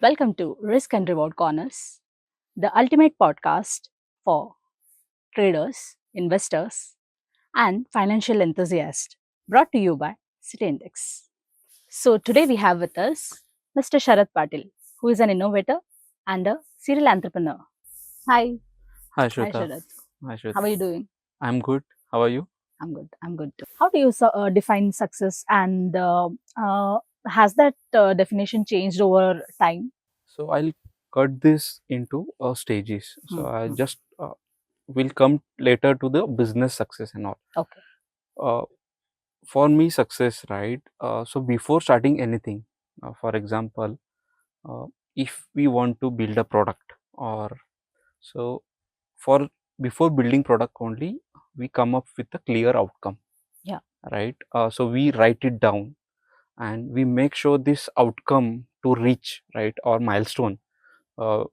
Welcome to Risk and Reward Corners, the ultimate podcast for traders, investors, and financial enthusiasts, brought to you by City Index. So, today we have with us Mr. Sharad Patil, who is an innovator and a serial entrepreneur. Hi. Hi Hi, Shweta. Sharad. Hi How Shweta. are you doing? I'm good. How are you? I'm good. I'm good too. How do you define success, and has that definition changed over time? So I'll cut this into stages. So Hmm, I hmm. just will come later to the business success and all. Okay. Uh, for me, success, right? So before starting anything, for example, uh, if we want to build a product, or so for before building product only, we come up with a clear outcome, Yeah. right? So we write it down and we make sure this outcome to reach, right, or milestone, uh,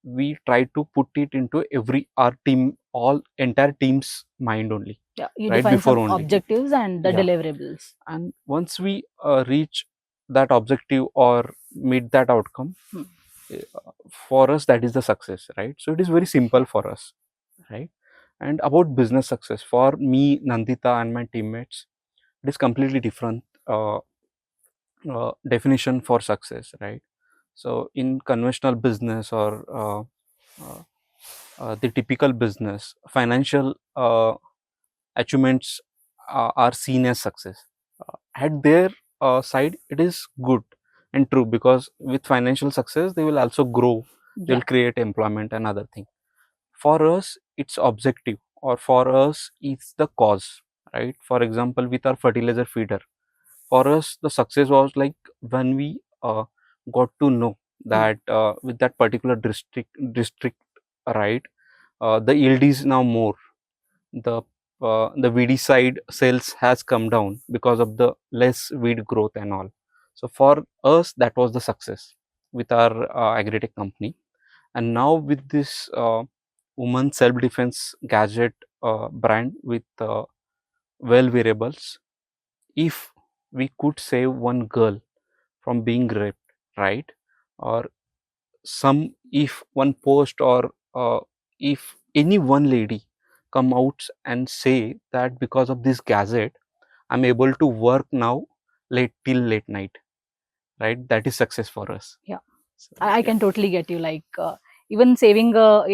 we try to put it into every our team, all entire team's mind only, Yeah, you right, define before some only. objectives and the Yeah, deliverables. and once we reach that objective or meet that outcome, Hmm. for us that is the success, right? So it is very simple Yeah. for us, right? And about business success, for me, Nandita, and my teammates, it is completely different definition for success, right? So in conventional business, or uh, the typical business, financial achievements are seen as success. At their side, it is good and true, because with financial success, they will also grow, they Yeah. will create employment and other thing. For us, it's objective, or for us, it's the cause, right? For example, with our fertilizer feeder, for us the success was like when we got to know Hmm. that with that particular district, right, the yield is now more, the the weedy side sales has come down because of the less weed growth and all. So for us, that was the success with our agritech company. And now with this woman self defense gadget brand with Whale Wearables, if we could save one girl from being raped, right, or some, if one post, or if any one lady come out and say that because of this gadget I'm able to work now late till late night, right, that is success for us. Yeah. So I yeah, can totally get you. Like even saving a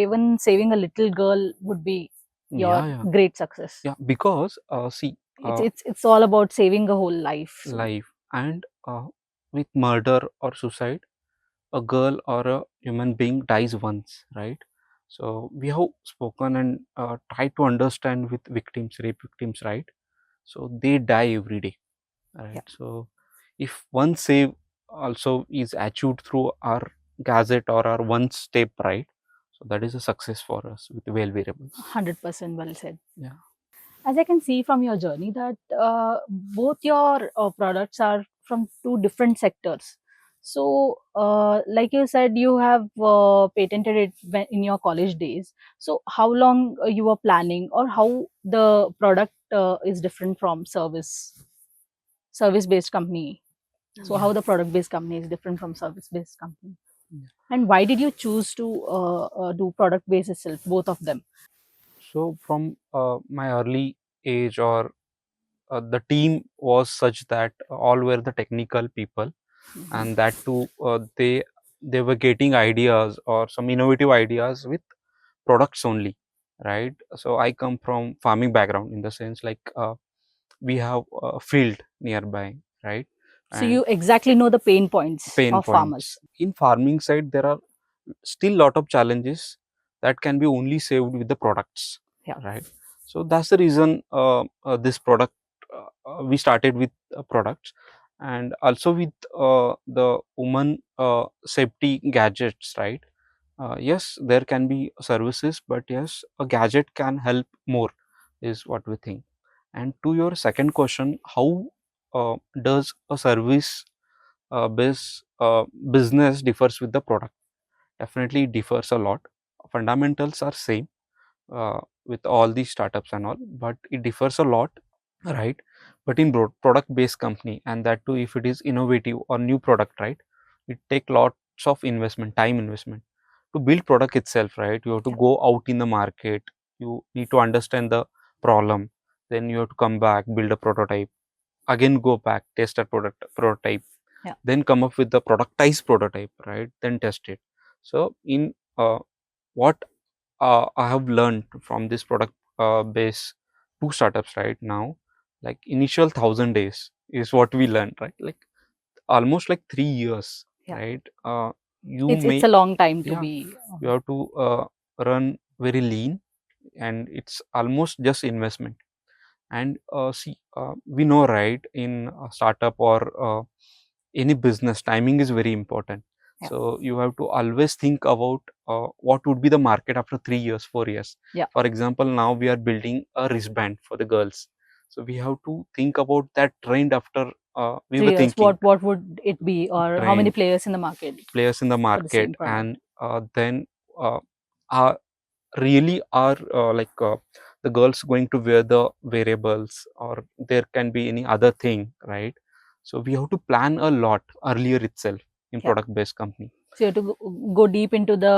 little girl would be your yeah, great success. yeah, because see, It's all about saving a whole life. So life, and with murder or suicide, a girl or a human being dies once, right? So we have spoken and tried to understand with victims, rape victims, right? So they die every day, yeah. right? So if one save also is achieved through our gadget or our one step, right, so that is a success for us with Whale Wearables. 100% well said. Yeah. As I can see from your journey that both your products are from two different sectors. So, like you said, you have patented it in your college days. So, how long you were planning, or how the product is different from service based company? So, Yeah. how the product based company is different from service based company, Yeah. and why did you choose to do product based itself, both of them? So from my early age, or the team was such that all were the technical people, Mhm. and that too they were getting ideas or some innovative ideas with products only, right? So I come from farming background, in the sense like we have a field nearby, right? So, And you exactly know the pain points pain of points farmers. in farming side, there are still lot of challenges that can be only saved with the products, Yeah. right? So that's the reason this product, we started with products, and also with the woman safety gadgets, right? Yes, there can be services, but yes, a gadget can help more, is what we think. And to your second question, how does a service based business differs with the product? Definitely it differs a lot. Fundamentals are same with all these startups and all, but it differs a lot, right? But in product based company, and that too if it is innovative or new product, right, it take lot of investment, time investment to build product itself, right? You have to Yeah. go out in the market, you need to understand the problem, then you have to come back, build a prototype, again go back, test a prototype, Yeah. then come up with the productized prototype, right? Then test it. So in what I have learned from this product base two startups right now, like initial 1,000 days is what we learned, right? Like almost like 3 years, Yeah. right? You It's may, a long time to yeah, be. you have to run very lean, and it's almost just investment. And see, we know, right, in a startup or any business, timing is very important. Yeah. So you have to always think about what would be the market after 3 years, 4 years. Yeah. For example, now we are building a wristband for the girls, so we have to think about that trend after we were 3 years. thinking What would it be, or how many trend, players in the market players in the for the market, same product? and then uh, are really are the girls going to wear the wearables, or there can be any other thing, right? So we have to plan a lot earlier itself in Yeah. product based company. So you have to go deep into the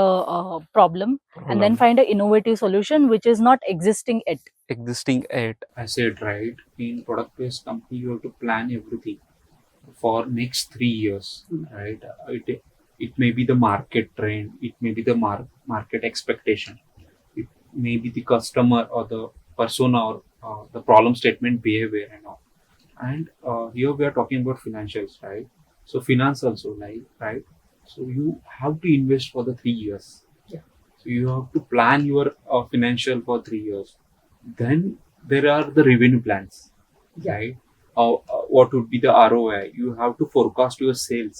problem and then Problem find an innovative solution which is not existing yet. existing at, I said, right, in product based company you have to plan everything for next 3 years, Mm. right? It may be the market trend, it may be the market expectation, it may be the customer or the persona, or the problem statement behavior and all. And here we are talking about financials, right? So finance also, like, right? So you have to invest for the 3 years. Yeah. So you have to plan your financial for 3 years. Then there are the revenue plans, Yeah. right? What would be the ROI? You have to forecast your sales.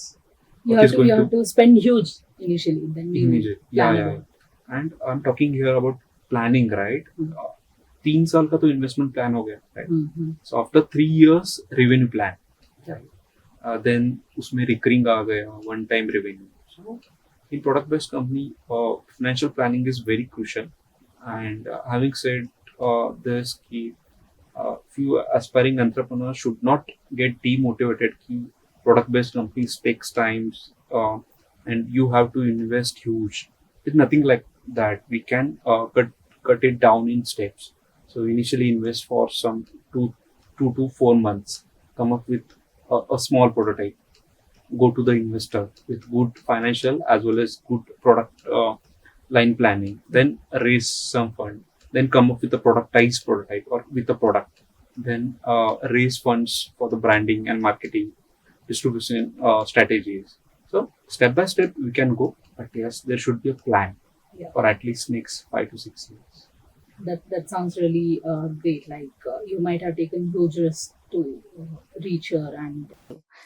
You What have is to going you have to to spend huge initially, then you immediate? Yeah, plan yeah, about. yeah. And I'm talking here about planning, right? Mm. 3 साल का तो investment plan हो गया, right? Mm-hmm. So after 3 years, revenue plan. Yeah. Then उसमें recurring आ गया, one time revenue. So in product based company, financial planning is very crucial. And having said this, few aspiring entrepreneurs should not get demotivated. Product based companies takes times, and you have to invest huge. It's nothing like that. We can cut it down in steps. So initially invest for some 2 to 4 months, come up with a small prototype, go to the investor with good financial as well as good product line planning, then raise some fund, then come up with a productized prototype or with a product, then raise funds for the branding and marketing, distribution strategies. So step by step we can go, but yes, there should be a plan. Yeah. For at least next 5 to 6 years. That sounds really great. Like you might have taken huge risks to reach here. And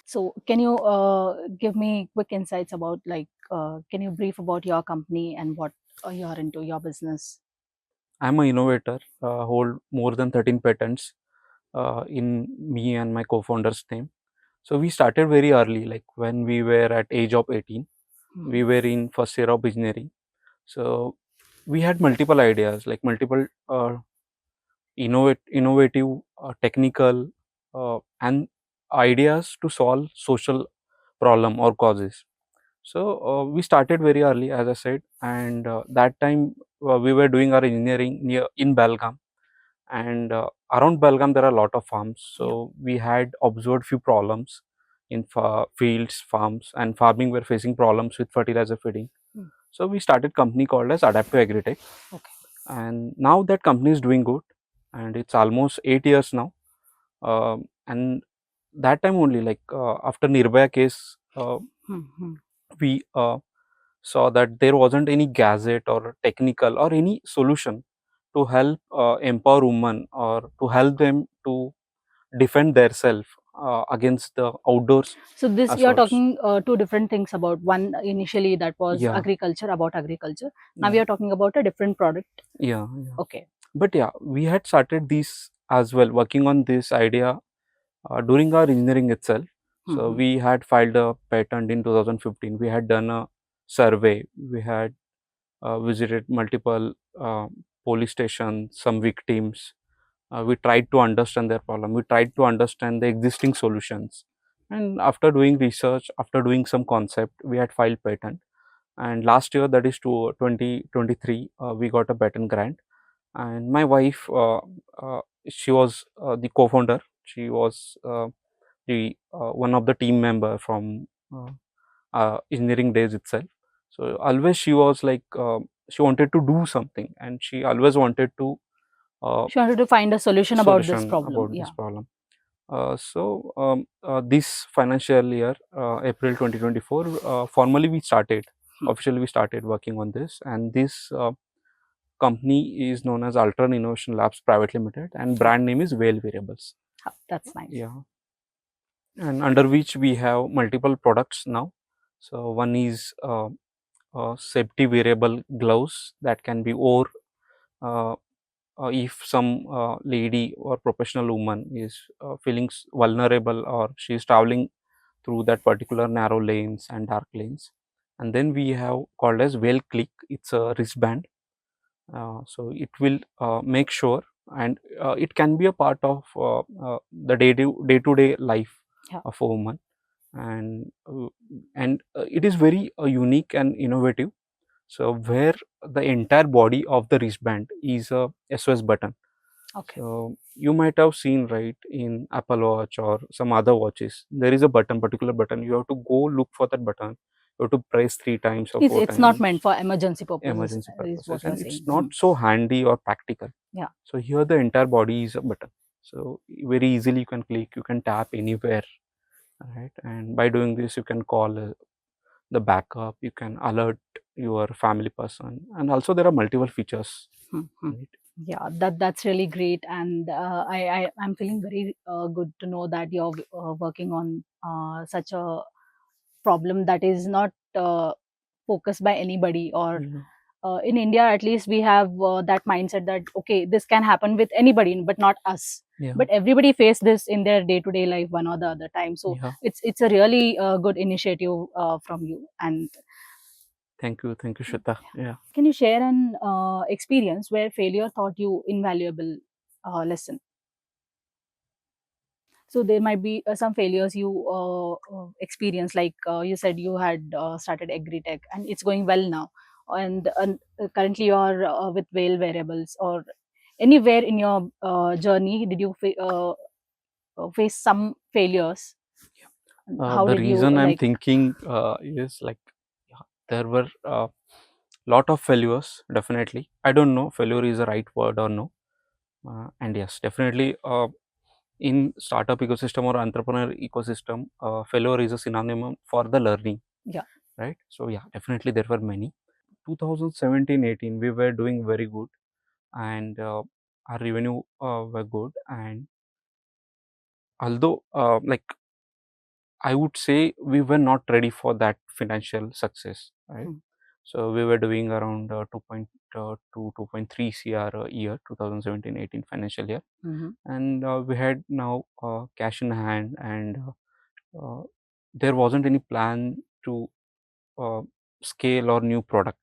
so, can you give me quick insights about, like, can you brief about your company and what you're into, your business? I'm an innovator, hold more than 13 patents in me and my co-founder's name. So we started very early, like when we were at age of 18. We were in first year of engineering. So we had multiple ideas, like multiple innovative, technical, and ideas to solve social problem or causes. So we started very early, as I said, and that time we were doing our engineering near in Belgaum, and around Belgaum there are a lot of farms. Yeah. So we had observed few problems in fields, farms, and farming were facing problems with fertilizer feeding. Mm. So we started company called as Adaptive Agritech, Okay. and now that company is doing good, and it's almost 8 years now. And that time only, like after Nirbhaya case, Mm-hmm. we saw that there wasn't any gadget or technical or any solution to help empower women or to help them to defend themselves against the outdoors So this, you're assaults. talking two different things about. One initially that was Yeah, agriculture, about agriculture. Now we yeah, are talking about a different product. yeah, yeah. Okay. But yeah, we had started this as well, working on this idea during our engineering itself. So Mm-hmm. we had filed a patent in 2015. We had done a survey. We had visited multiple police stations, some victims. We tried to understand their problem. We tried to understand the existing solutions, And after doing research, after doing some concept, we had filed patent. And last year, that is to 2023, we got a patent grant. And my wife, she was the co-founder. She was the one of the team member from engineering days itself. So always she was like, she wanted to do something, and she always wanted to She wanted to find a solution about this solution problem. about this Yeah. problem. This financial year, April 2024, formally we started, officially we started working on this, and this company is known as Altern Innovation Labs Private Limited, and brand name is Whale Wearables. That's nice. Yeah, and under which we have multiple products now. So one is safety wearable gloves that can be wore uh, if some lady or professional woman is feeling vulnerable, or she is traveling through that particular narrow lanes and dark lanes. And then we have called as Whale Click. It's a wristband, so it will make sure, and it can be a part of the day-to-day life of a woman. And it is very unique and innovative. So where the entire body of the wristband is a SOS button. Okay. So you might have seen, right, in Apple Watch or some other watches, there is a button, particular button. You have to go look for that button. You have to press 3 times or four It's not times. meant for emergency purposes, Emergency is what purposes, you're and it's saying. not so handy or practical. Yeah. So here the entire body is a button. So very easily you can click, you can tap anywhere, right? And by doing this, you can call the backup, you can alert your family person, and also there are multiple features. Right? Yeah, that's really great, and I'm feeling very good to know that you're working on such a problem that is not focused by anybody, or in India at least we have that mindset that okay, this can happen with anybody but not us. Yeah. But everybody face this in their day-to-day life one or the other time. So Yeah. it's a really good initiative from you. And Thank you, Shweta. Yeah. can you share an experience where failure taught you invaluable lesson? So there might be some failures you experience, like you said you had started agri-tech and it's going well now, and currently you're with Whale Wearables, or anywhere in your journey did you face some failures? And how The did you reason I'm like? thinking is like, yeah, there were lot of failures. Definitely, I don't know failure is the right word or no. And yes, definitely, in startup ecosystem or entrepreneur ecosystem, failure is a synonym for the learning. Yeah. Right. So yeah, definitely there were many. 2017-18, we were doing very good, and our revenue were good. And although like, I would say we were not ready for that financial success, right? So we were doing around 2.3 CR a year, 2017-18 financial year, and we had now cash in hand, and there wasn't any plan to uh, scale or new product,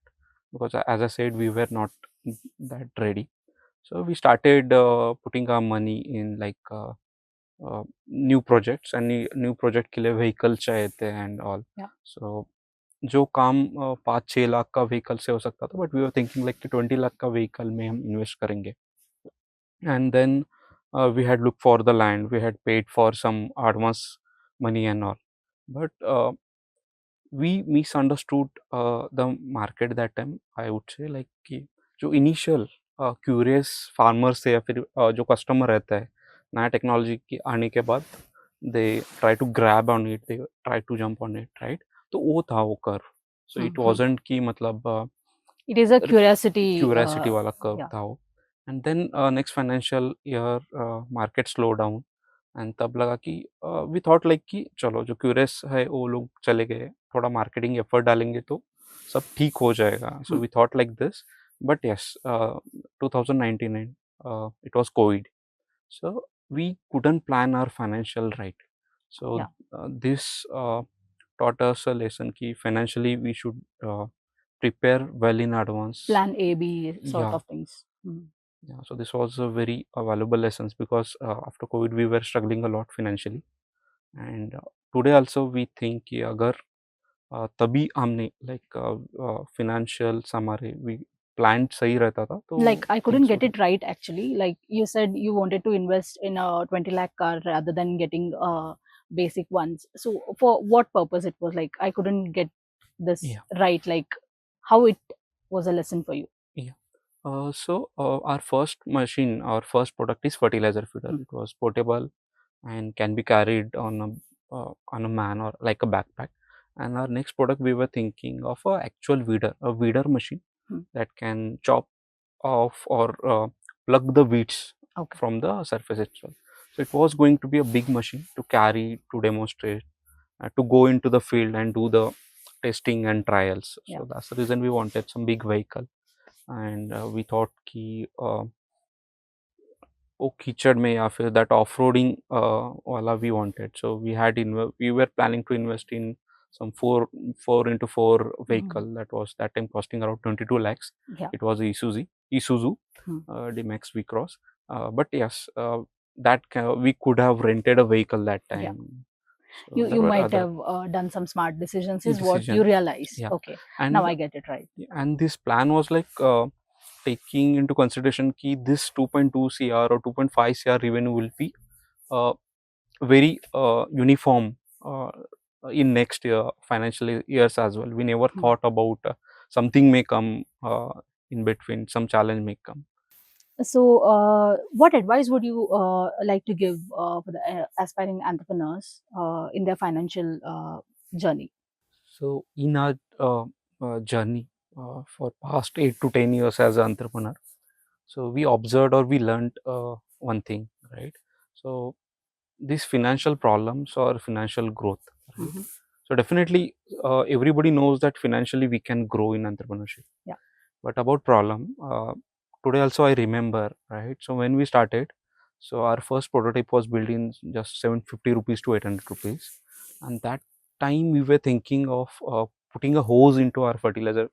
because as I said, we were not that ready. So we started putting our money in like new projects and new project के लिए vehicle चाहिए थे and all. सो जो काम 5-6 लाख का vehicle से हो सकता था, but we were thinking like कि 20 लाख का व्हीकल में हम इन्वेस्ट करेंगे. And then we had looked for the land, we had paid for some advance money and all, but we misunderstood the market that time. I would say like कि जो initial curious farmers थे, या फिर जो customer रहता है नया technology के आने के बाद, they try to grab on it, they try to jump on it, right? तो वो था वो कर्व. सो इट वाजंट कि मतलब इट इज अ क्यूरियोसिटी वाला कर्व yeah. था वो. And then next financial year market slow down, and तब लगा कि वी थॉट लाइक कि चलो जो क्यूरियस है वो लोग चले गए, थोड़ा मार्केटिंग एफर्ट डालेंगे तो सब ठीक हो जाएगा. So we thought like this. But yes, 2019 it was COVID, so we couldn't plan our financial right. So this taught us a lesson ki financially we should prepare well in advance, plan A B sort yeah, of things. yeah. So this was a very valuable lessons, because after COVID we were struggling a lot financially, and today also we think कि अगर तभी हमने like financials हमारे we planned सही रहता था तो Like, I couldn't things get would have. it right actually. Like you said, you wanted to invest in a 20 lakh car rather than getting basic ones. So for what purpose it was? Like, I couldn't get this Yeah, right. Like, how it was a lesson for you. yeah. Our first machine, our first product is fertilizer feeder. Hmm. It was portable and can be carried on a man or like a backpack. And our next product we were thinking of a actual weeder, a weeder machine Hmm. that can chop off or plug the weeds Okay. from the surface itself. So it was going to be a big machine to carry, to demonstrate, to go into the field and do the testing and trials. Yeah. So that's the reason we wanted some big vehicle, and we thought कि वो कीचड़ में या फिर that off-roading वाला we wanted. So we were planning to invest in some 4x4 Hmm. vehicle that was that time costing around 22 lakhs. Yeah. It was a Isuzu Hmm. D-Max V-Cross. But yes, we could have rented a vehicle that Yeah. time. So there You were might other have done some smart decisions, is what you decision. realize. Yeah, Okay. Now and I get it right. this plan was like taking into consideration कि this 2.2 CR or 2.5 CR revenue will be uh, very uniform in next year financial years as well. We never Hmm. thought about something may come in between, some challenge may come. So, what advice would you like to give for the aspiring entrepreneurs in their financial journey? So in our journey for past 8 to 10 years as an entrepreneur, so we observed or we learned one thing, right? So these financial problems or financial growth, right? Hmm. So definitely everybody knows that financially we can grow in entrepreneurship. Yeah. But about problem, today also I remember, right? So when we started, so our first prototype was built in just 750 rupees to 800 rupees, and that time we were thinking of putting a hose into our fertilizer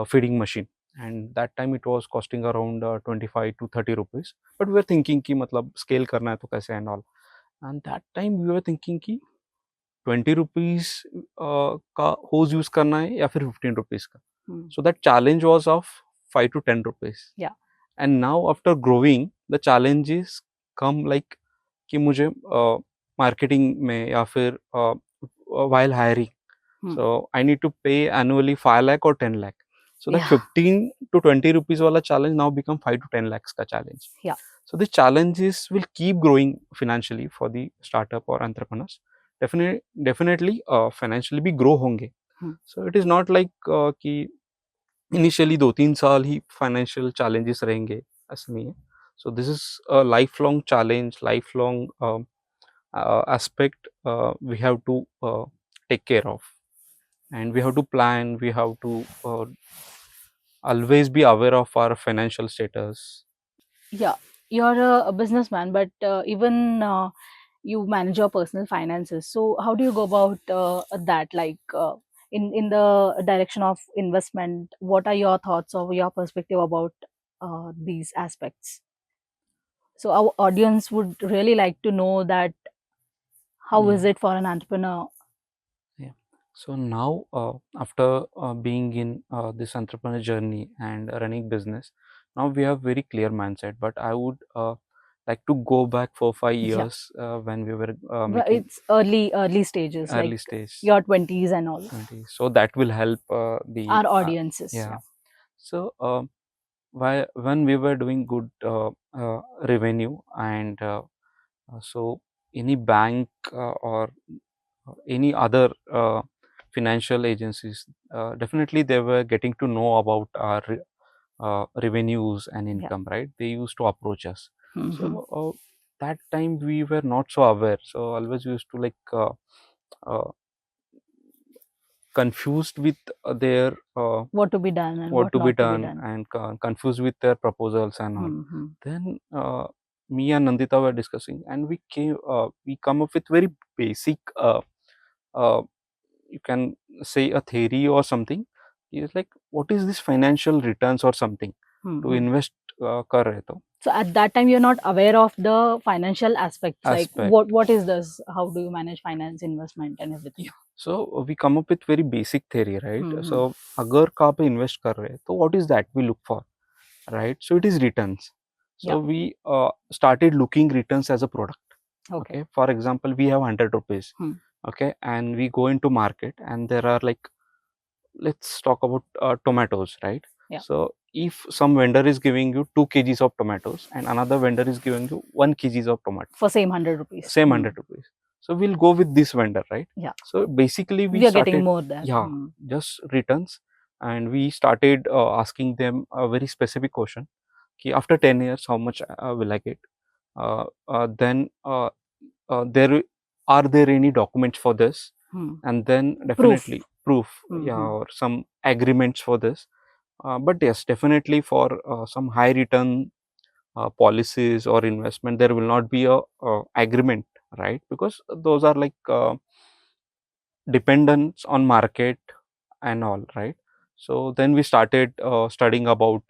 feeding machine, and that time it was costing around 25 to 30 rupees. But we were thinking कि मतलब scale करना है तो कैसे and all, and that time we were thinking कि 20 rupees का hose use करना है या फिर 15 रुपीज़ का. Hmm. So that challenge was of 5 to 10 rupees. Yeah. And now after growing, the challenges come like कि मुझे मार्केटिंग में या फिर while hiring. Hmm. So I need to pay annually 5 lakh or 10 lakh. So that Yeah. 15 to 20 rupees wala challenge now become 5 to 10 lakhs ka challenge. Yeah. So the challenges will keep growing financially for the startup or entrepreneurs. Definitely financially भी grow होंगे. Hmm. So it is not like कि initially 2-3 साल ही financial challenges रहेंगे, ऐसा नहीं है. So this is a lifelong challenge, lifelong aspect we have to take care of, and we have to plan, we have to always be aware of our financial status. Yeah. You're a businessman, but even you manage your personal finances. So, how do you go about that? Like, in the direction of investment, what are your thoughts or your perspective about these aspects? So, our audience would really like to know that how is Yeah, it for an entrepreneur? yeah. So now after being in this entrepreneur journey and running business, now we have very clear mindset, but I would like to go back for 5 Yeah. years when we were Well, making it's early stages, like early stage your 20s and all. 20. So that will help the Our audiences. yeah. Yeah. So when we were doing good revenue, and so any bank or any other financial agencies, definitely they were getting to know about our revenues and Yeah. income, right? They used to approach us. Hmm. So that time we were not so aware, so always we used to like uh, confused with their What to be done and what what to be not to be done, done. and confused with their proposals and all. Hmm. Then me and Nandita were discussing, and we come up with very basic uh, you can say a theory or something. It's like what is this financial returns or something to Hmm. invest कर रहे तो. So at that time, you're not aware of the financial aspects, like aspect. what is this? How do you manage finance, investment, and everything? So we come up with very basic theory, right? Hmm. So अगर कहाँ पे invest कर रहे हैं, तो what is that we look for, right? So it is returns. Yeah. So we started looking returns as a product. Okay. Okay. For example, we have 100 rupees. Hmm. Okay, and we go into market, and there are like, let's talk about tomatoes, right? Yeah. So if some vendor is giving you 2 kgs of tomatoes and another vendor is giving you 1 kgs of tomato, For same 100 rupees. same 100 rupees, so we'll go with this vendor, right? Yeah. So basically we We are getting started, more there. yeah, just returns, and we started asking them a very specific question, ki after 10 years how much will I get, then there are there any documents for this, and then definitely proof, yeah, or some agreements for this. But yes, definitely for some high return policies or investment, there will not be a agreement, right? Because those are like dependence on market and all, right? So then we started studying about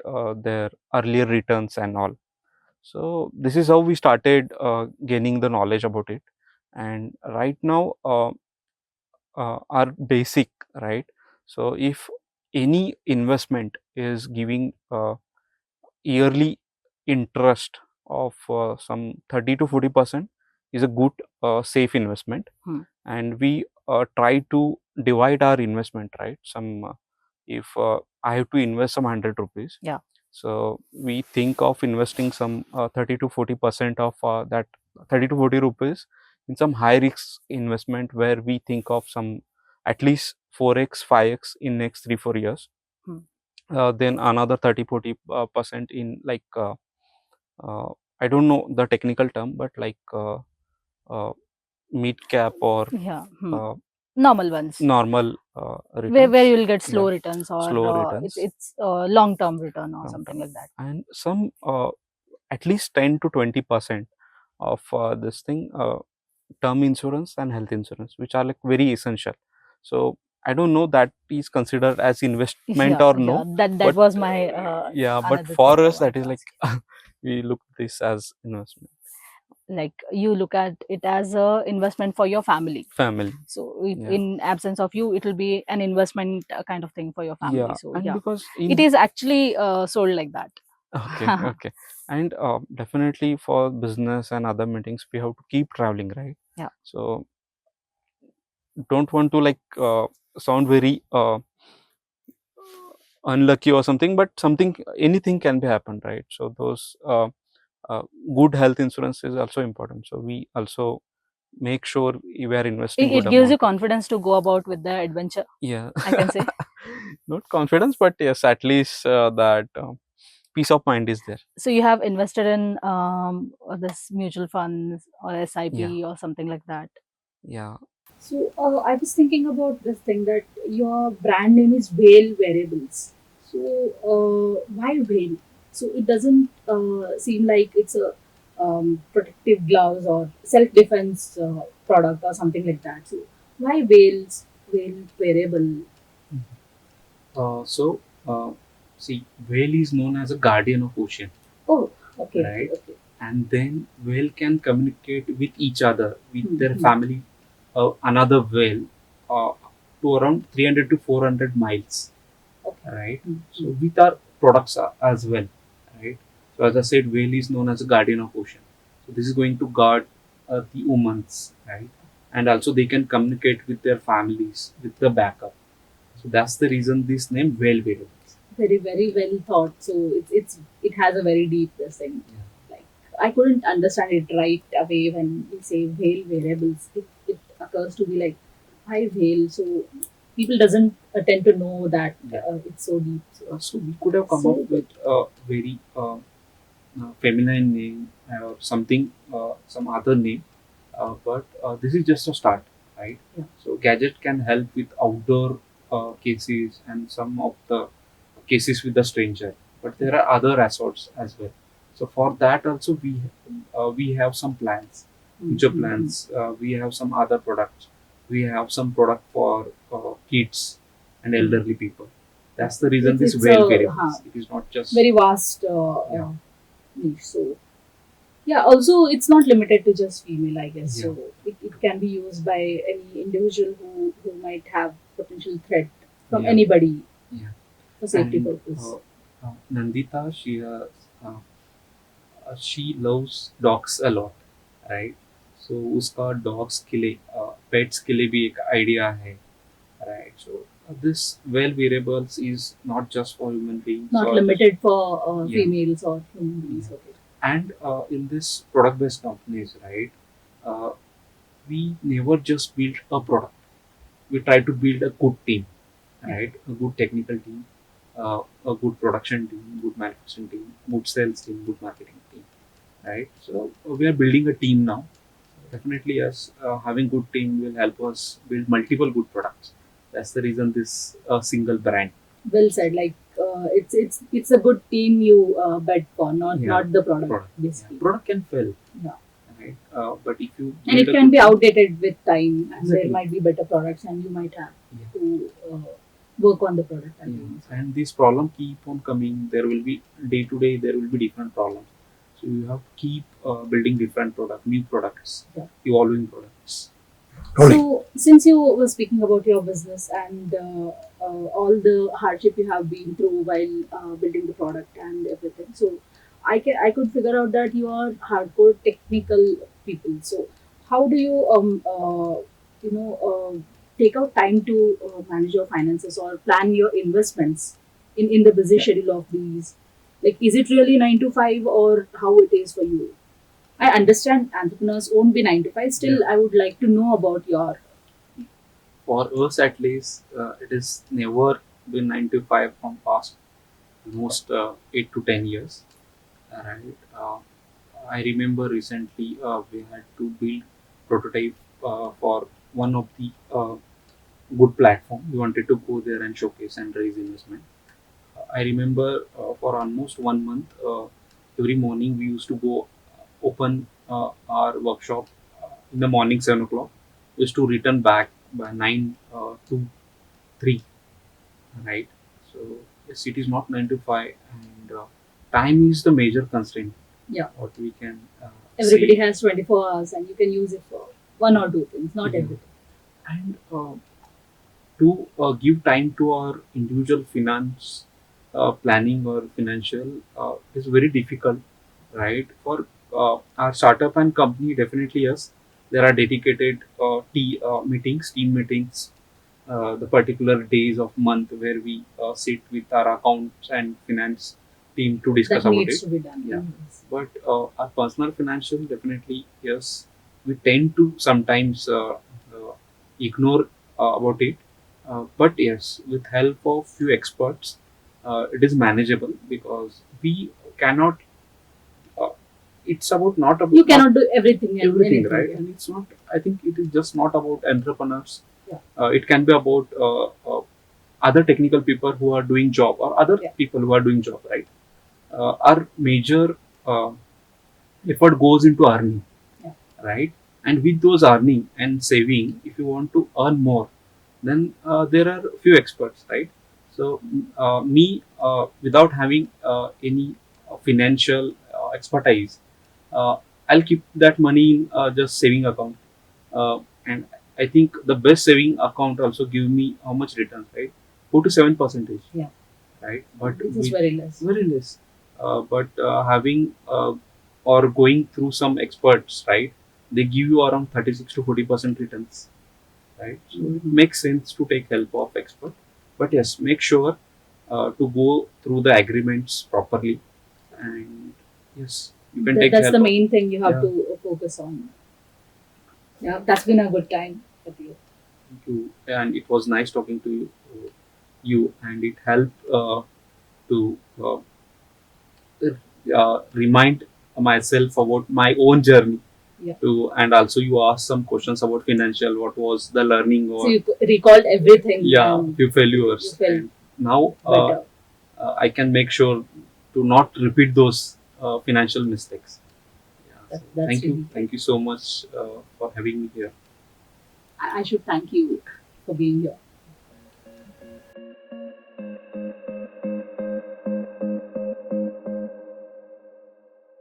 their earlier returns and all. So this is how we started gaining the knowledge about it. And right now are basic, right? So if any investment is giving yearly interest of some 30 to 40% is a good safe investment. And we try to divide our investment, right? Some if I have to invest some 100 rupees, Yeah. so we think of investing some 30 to 40% of that 30 to 40 rupees in some high risk investment, where we think of some at least 4x 5x in next 3 4 years. Then another 30 40 percent in like uh, I don't know the technical term, but like uh, mid cap or Yeah. uh, Normal ones. normal Where returns. you'll get slow Yeah, returns, or slow it's returns, it's long term return or long something term, like that. and some at least 10 to 20% of this thing, term insurance and health insurance, which are like very essential. So I don't know that is considered as investment Yeah, or yeah. no, That but was my yeah, but another thing for I us wanted that to is like ask you. we look this as investment. Like you look at it as a investment for your family. Family, So if yeah, in absence of you, it will be an investment kind of thing for your family. yeah, So and yeah, because it in is actually sold like that. okay, okay, and definitely for business and other meetings we have to keep traveling, right? Yeah. So don't want to like sound very unlucky or something, but something, anything can be happen, right? So those uh, good health insurance is also important, so we also make sure we are investing It good gives you amount. confidence to go about with the adventure, Yeah, I can say. not confidence, but yes, at least that peace of mind is there. So you have invested in this mutual funds or Yeah, SIP or something like that. yeah. So I was thinking about this thing that your brand name is Whale Wearables. So why Whale? So it doesn't seem like it's a protective gloves or self-defense product or something like that. So why whales? Whale wearable. So, see, whale is known as a guardian of ocean, Oh, okay, okay, right? okay. And then whale can communicate with each other, with their Hmm. family, another whale, uh, to around 300 to 400 miles, Okay. right? Hmm. So, with our products as well, right? So, as I said, whale is known as a guardian of ocean. So, this is going to guard the humans, right? And also, they can communicate with their families, with the backup. So, that's the reason this name whale wearables. Very, very well thought. So it has a very deep this thing. Yeah. Like I couldn't understand it right away when we say whale variables. It occurs to be like why whale. So people doesn't tend to know that Yeah. it's so deep. So we could have come So up with a very feminine name or something, some other name, but this is just a start, right? Yeah. So gadget can help with outdoor cases and some of the cases with the stranger, but there are other assaults as well. So for that also we have some plans, future plans. We have some other products. We have some product for kids and elderly people. That's the reason this it's whale a variables. It is not just very vast yeah. niche. So yeah, also it's not limited to just female, I guess. Yeah. So it can be used by any individual who might have potential threat from Yeah. anybody Yeah. for safety And purpose. Nandita, uh, she loves dogs a lot, right? So उसका dogs के लिए pets के लिए भी एक idea है, right? So this well wearables is not just for human beings, Not or just limited for yeah, females or human beings. yeah. Okay. And in this product based companies, right? Uh, we never just build a product. We try to build a good team, Yeah. right? A good technical team, a good production team, good manufacturing team, good sales team, good marketing team, right? So we are building a team now. Definitely, yes, having good team will help us build multiple good products. That's the reason this single brand. Well said. Like it's a good team you bet for, Yeah, not the product product. Yeah. basically. Product can fail, Yeah. right? But if you And build it a can good be team, outdated with time, and there exactly. might be better products, and you might have Yeah. to work on the product Yeah. again. And these problem keep on coming. There will be day to day. There will be different problems. So you have to keep building different product, new products, Yeah. evolving products. So, since you were speaking about your business and all the hardship you have been through while building the product and everything, so I could figure out that you are hardcore technical people. So, how do you you know take out time to manage your finances or plan your investments in the busy schedule of these? Like, is it really 9 to 5 or how it is for you? I understand entrepreneurs won't be 9 to 5. Still, Yeah. I would like to know about your. For us, at least, it is never been 9 to 5 from past almost 8 to 10 years. Right. I remember recently we had to build prototype for one of the good platform. We wanted to go there and showcase and raise investment. I remember for almost 1 month, every morning we used to go open our workshop in the morning 7 o'clock. We used to return back by 9 to 3, right? So yes, it is not 9 to 5, and time is the major constraint. Yeah. What we can Everybody say. has 24 hours and you can use it for one or two things, not Yeah. everything. And to give time to our individual finance planning or financial is very difficult, right? For our startup and company, definitely yes, there are dedicated team meetings, the particular days of month where we sit with our accounts and finance team to discuss That about needs it. to be done. Yeah. Yes. But our personal financial, definitely yes, we tend to sometimes ignore about it. But yes, with help of few experts, it is manageable because we cannot. Uh, it's about not about You not cannot do everything and everything, anything. right? Yeah. And it's not. I think it is just not about entrepreneurs. Yeah. It can be about other technical people who are doing job or other Yeah. people who are doing job, right? Our major uh, effort goes into earning, Yeah. right? And with those earning and saving, if you want to earn more, then there are few experts, right? So me, without having any financial expertise, uh, I'll keep that money in just saving account, and I think the best saving account also give me how much returns, right? 4 to 7%, Yeah. right? But This is with very less. very less. But having or going through some experts, right? They give you around 36 to 40% returns, right? So it makes sense to take help of expert. But yes, make sure to go through the agreements properly, and yes, you can take That's help the of. main thing you have Yeah. to focus on. Yeah, that's been a good time with you. Thank you, and it was nice talking to you, and it helped to remind myself about my own journey. Yeah. To and also you asked some questions about financial, what was the learning So or you recalled everything. yeah, And few you failures, felt and now better. I can make sure to not repeat those financial mistakes. Yeah, so That's thank you, really thank you so much for having me here. I should thank you for being here.